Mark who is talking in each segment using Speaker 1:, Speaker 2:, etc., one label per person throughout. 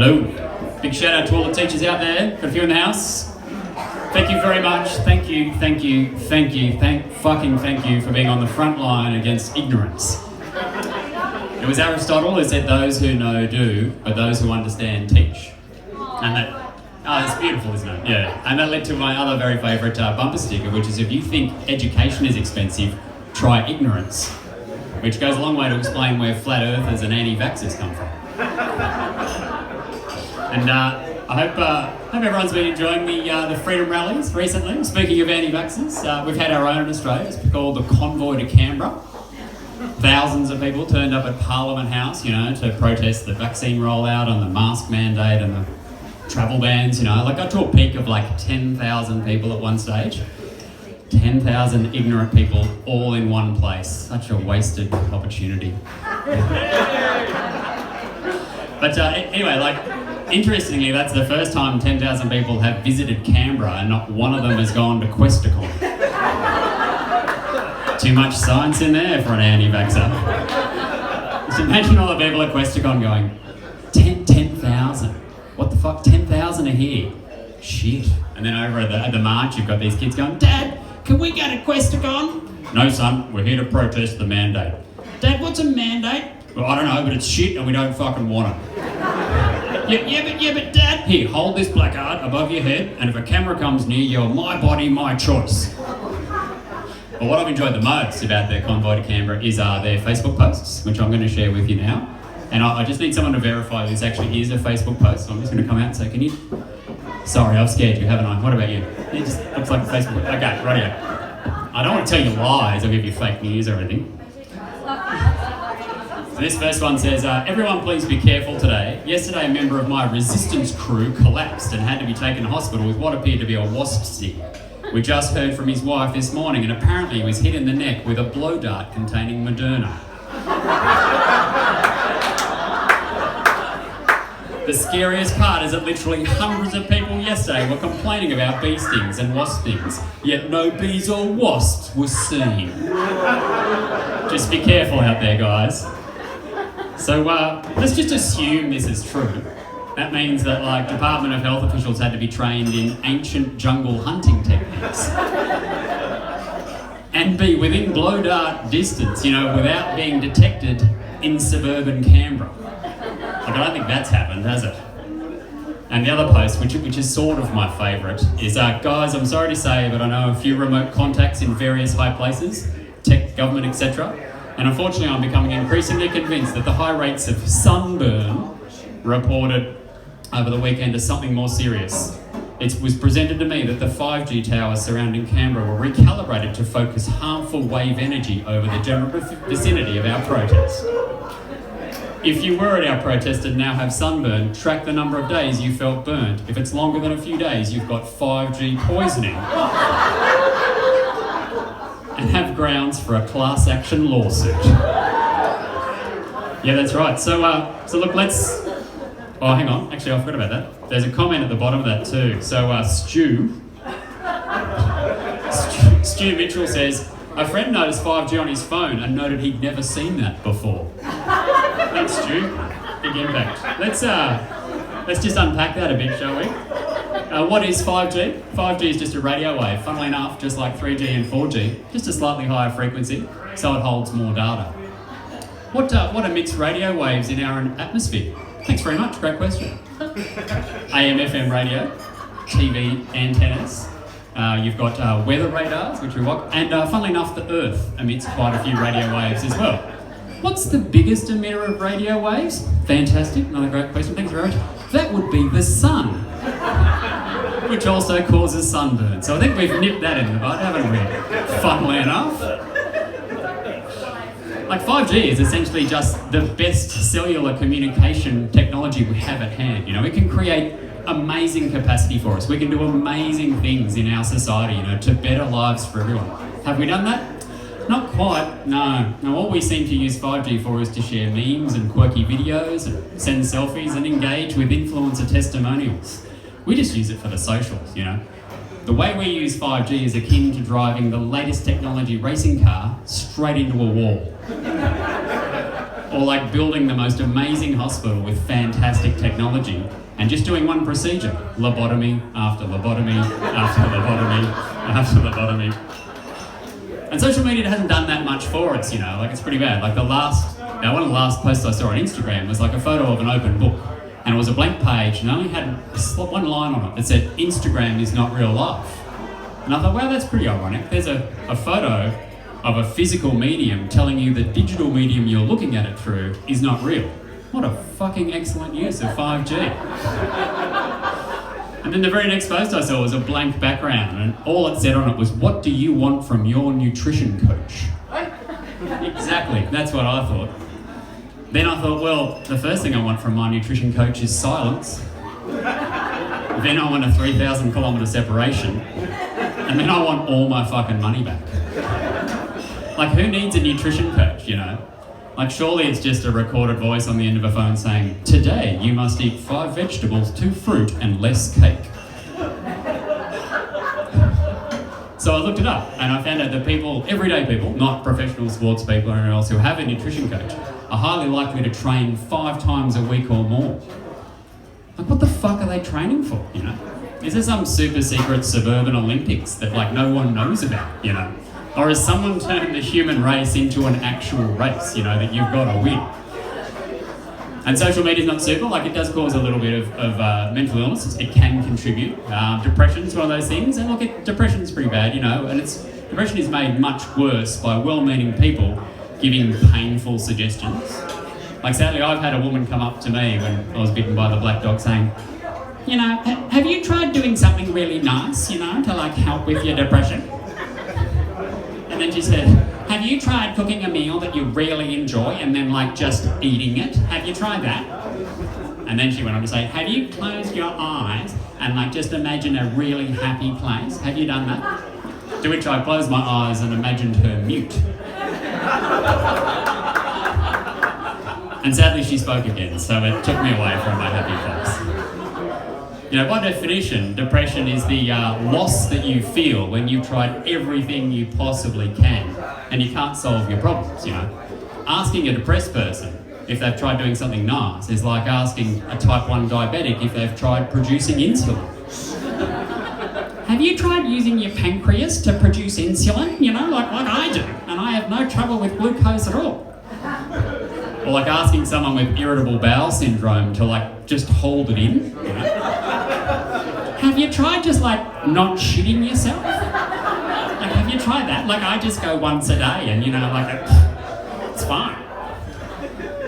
Speaker 1: Hello. Big shout out to all the teachers out there. Got a few in the house. Thank you very much. Thank you for being on the front line against ignorance. It was Aristotle who said those who know do, but those who understand teach. And that, it's beautiful, isn't it? Yeah. And that led to my other very favourite bumper sticker, which is if you think education is expensive, try ignorance. Which goes a long way to explain where flat earthers and anti-vaxxers come from. And I hope everyone's been enjoying the freedom rallies recently. Speaking of anti-vaxxers, we've had our own in Australia. It's called the Convoy to Canberra. Thousands of people turned up at Parliament House, to protest the vaccine rollout and the mask mandate and the travel bans, Like, got to a peak of like 10,000 people at one stage. 10,000 ignorant people all in one place. Such a wasted opportunity. But anyway, interestingly, that's the first time 10,000 people have visited Canberra and not one of them has gone to Questacon. Too much science in there for an anti-vaxxer. Just imagine all the people at Questacon going, 10,000. What the fuck? 10,000 are here. Shit. And then over at the march, you've got these kids going, Dad, can we go to Questacon? No, son, we're here to protest the mandate. Dad, what's a mandate? Well, I don't know, but it's shit and we don't fucking want it. Yeah, but Dad, here, hold this placard above your head, and if a camera comes near you, my body, my choice. But what I've enjoyed the most about their Convoy to Canberra is their Facebook posts, which I'm going to share with you now. And I just need someone to verify this actually is a Facebook post, so I'm just going to come out and say, can you... Sorry, I've scared you, haven't I? What about you? It just looks like a Facebook... Okay, rightio. I don't want to tell you lies or give you fake news or anything. So this first one says, everyone please be careful today. Yesterday a member of my resistance crew collapsed and had to be taken to hospital with what appeared to be a wasp sting. We just heard from his wife this morning and apparently he was hit in the neck with a blow dart containing Moderna. The scariest part is that literally hundreds of people yesterday were complaining about bee stings and wasp stings, yet no bees or wasps were seen. Just be careful out there, guys. So let's just assume this is true. That means that Department of Health officials had to be trained in ancient jungle hunting techniques. And be within blow dart distance, without being detected in suburban Canberra. I don't think that's happened, has it? And the other post, which is sort of my favourite, is, guys, I'm sorry to say, but I know a few remote contacts in various high places, tech, government, etc. And unfortunately, I'm becoming increasingly convinced that the high rates of sunburn reported over the weekend are something more serious. It was presented to me that the 5G towers surrounding Canberra were recalibrated to focus harmful wave energy over the general vicinity of our protest. If you were at our protest and now have sunburn, track the number of days you felt burnt. If it's longer than a few days, you've got 5G poisoning. And have grounds for a class action lawsuit. Yeah, that's right. So look, let's... Oh, hang on. Actually, I forgot about that. There's a comment at the bottom of that too. So Stu Mitchell says, a friend noticed 5G on his phone and noted he'd never seen that before. Thanks, Stu. Big impact. Let's just unpack that a bit, shall we? What is 5G? 5G is just a radio wave, funnily enough, just like 3G and 4G, just a slightly higher frequency, so it holds more data. What emits radio waves in our atmosphere? Thanks very much, great question. AM, FM radio, TV antennas, you've got weather radars, which we watch, and funnily enough, the Earth emits quite a few radio waves as well. What's the biggest emitter of radio waves? Fantastic, another great question, thanks very much. That would be the sun, which also causes sunburn. So I think we've nipped that in the bud, haven't we? Funnily enough. 5G is essentially just the best cellular communication technology we have at hand. It can create amazing capacity for us. We can do amazing things in our society, to better lives for everyone. Have we done that? Not quite, no. Now, all we seem to use 5G for is to share memes and quirky videos and send selfies and engage with influencer testimonials. We just use it for the socials, The way we use 5G is akin to driving the latest technology racing car straight into a wall. Or like building the most amazing hospital with fantastic technology and just doing one procedure, lobotomy after lobotomy after lobotomy after lobotomy. And social media hasn't done that much for us, you know, like it's pretty bad. Like one of the last posts I saw on Instagram was like a photo of an open book, and it was a blank page and only had one line on it that said, "Instagram is not real life." And I thought, wow, that's pretty ironic. There's a photo of a physical medium telling you the digital medium you're looking at it through is not real. What a fucking excellent use of 5G. And then the very next post I saw was a blank background, and all it said on it was, "What do you want from your nutrition coach?" Exactly, that's what I thought. Then I thought, well, the first thing I want from my nutrition coach is silence. Then I want a 3,000 kilometre separation. And then I want all my fucking money back. Like, who needs a nutrition coach, you know? Like, surely it's just a recorded voice on the end of a phone saying, "Today you must eat 5 vegetables, 2 fruit, and less cake." So I looked it up, and I found out that people, everyday people, not professional sports people or anyone else who have a nutrition coach, are highly likely to train 5 times a week or more. Like, what the fuck are they training for, you know? Is there some super secret suburban Olympics that, like, no one knows about, you know? Or has someone turned the human race into an actual race, you know, that you've got to win? And social media is not super, like it does cause a little bit of mental illness. It can contribute. Depression is one of those things, and look, depression is pretty bad, you know, and depression is made much worse by well-meaning people giving painful suggestions. Like, sadly, I've had a woman come up to me when I was bitten by the black dog saying, "You know, have you tried doing something really nice, you know, to like help with your depression?" And then she said, "Have you tried cooking a meal that you really enjoy and then like just eating it? Have you tried that?" And then she went on to say, "Have you closed your eyes and like just imagine a really happy place? Have you done that?" To which I closed my eyes and imagined her mute. And sadly she spoke again, so it took me away from my happy place. You know, by definition, depression is the loss that you feel when you've tried everything you possibly can and you can't solve your problems, you know. Asking a depressed person if they've tried doing something nice is like asking a type 1 diabetic if they've tried producing insulin. "Have you tried using your pancreas to produce insulin? You know, like I do, and I have no trouble with glucose at all." Or like asking someone with irritable bowel syndrome to like just hold it in, you know? "Have you tried just like not shitting yourself? Like, have you tried that? Like, I just go once a day and, you know, like, it's fine."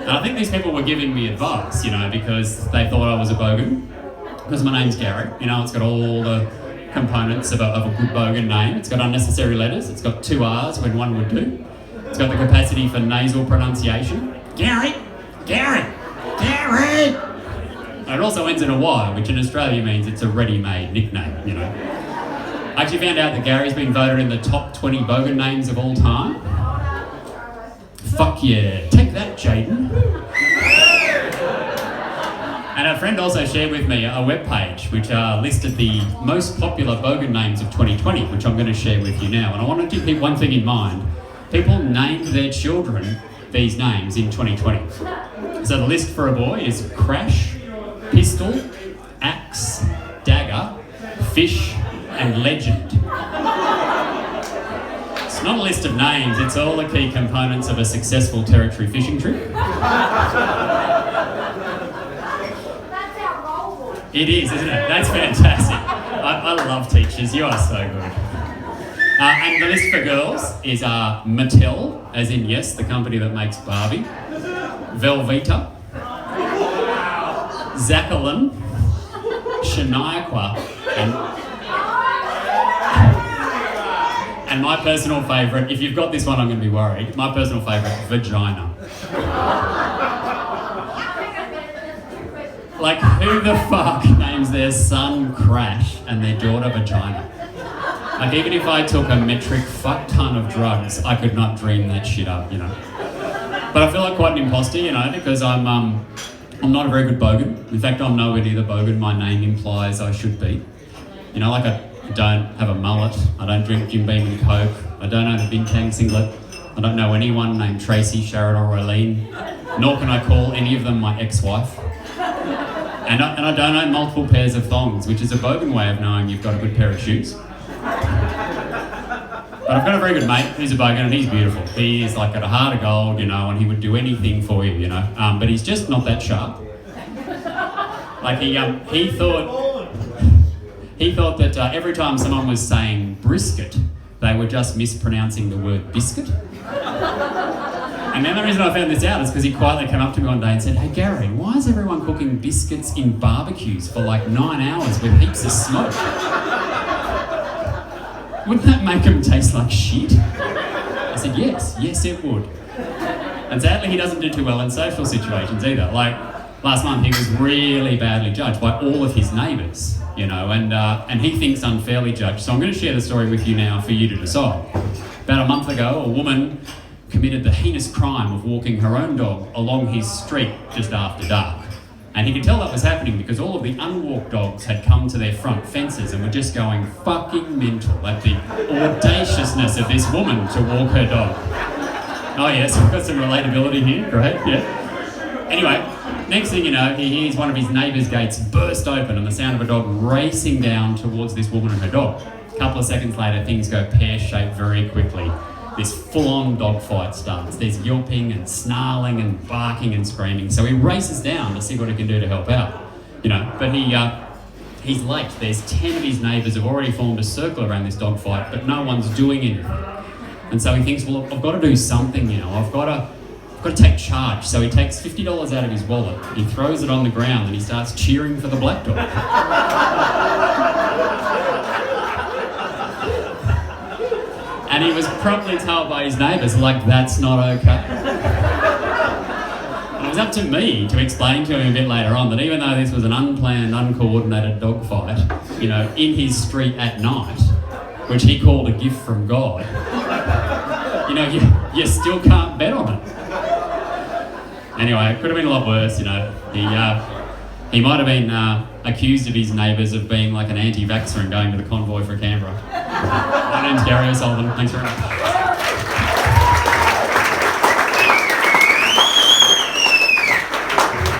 Speaker 1: And I think these people were giving me advice, you know, because they thought I was a bogan. Because my name's Gary, you know, it's got all the components of a good bogan name. It's got unnecessary letters. It's got 2 R's when one would do. It's got the capacity for nasal pronunciation. Gary! Gary! Gary! And it also ends in a Y, which in Australia means it's a ready-made nickname, you know. I actually found out that Gary's been voted in the top 20 bogan names of all time. Fuck yeah. Take that, Jaden. And a friend also shared with me a webpage which listed the most popular bogan names of 2020, which I'm going to share with you now. And I want to keep one thing in mind. People named their children these names in 2020. So the list for a boy is Crash, Pistol, Axe, Dagger, Fish, and Legend. It's not a list of names, it's all the key components of a successful territory fishing trip. It is, isn't it? That's fantastic. I love teachers, you are so good. And the list for girls is Mattel, as in yes, the company that makes Barbie, Velveeta, Zachalyn, Shaniaqua, and my personal favourite, if you've got this one I'm going to be worried, my personal favourite, Vagina. Like, who the fuck names their son Crash and their daughter Vagina? Like, even if I took a metric fuck ton of drugs, I could not dream that shit up, you know. But I feel like quite an imposter, you know, because I'm not a very good bogan. In fact, I'm nowhere near the bogan my name implies I should be. You know, like I don't have a mullet, I don't drink Jim Beam and Coke, I don't own a Bintang singlet, I don't know anyone named Tracy, Sharon or Eileen, nor can I call any of them my ex-wife. And I don't own multiple pairs of thongs, which is a bogan way of knowing you've got a good pair of shoes. But I've got a very good mate who's a bogan and he's beautiful. He is like got a heart of gold, you know, and he would do anything for you, you know. But he's just not that sharp. Like he thought that every time someone was saying brisket, they were just mispronouncing the word biscuit. And the only reason I found this out is because he quietly came up to me one day and said, "Hey Gary, why is everyone cooking biscuits in barbecues for like 9 hours with heaps of smoke? Wouldn't that make them taste like shit?" I said, yes it would. And sadly he doesn't do too well in social situations either. Like last month he was really badly judged by all of his neighbours, you know, and he thinks unfairly judged. So I'm going to share the story with you now for you to decide. About a month ago, a woman committed the heinous crime of walking her own dog along his street just after dark. And he could tell that was happening because all of the unwalked dogs had come to their front fences and were just going fucking mental at the audaciousness of this woman to walk her dog. Oh yes, we've got some relatability here, great, yeah. Anyway, next thing you know, he hears one of his neighbour's gates burst open and the sound of a dog racing down towards this woman and her dog. A couple of seconds later, things go pear-shaped very quickly. This full-on dog fight starts. There's yelping and snarling and barking and screaming. So he races down to see what he can do to help out. You know, but he's late. There's 10 of his neighbours have already formed a circle around this dog fight, but no one's doing anything. And so he thinks, well, I've got to do something, you know. I've got to take charge. So he takes $50 out of his wallet, he throws it on the ground and he starts cheering for the black dog. And he was promptly told by his neighbours, like, that's not okay. And it was up to me to explain to him a bit later on that even though this was an unplanned, uncoordinated dog fight, you know, in his street at night, which he called a gift from God, you know, you still can't bet on it. Anyway, it could have been a lot worse, you know. He might have been accused of his neighbours of being like an anti-vaxxer and going to the convoy for Canberra. My name's Gary O'Sullivan. Thanks very much.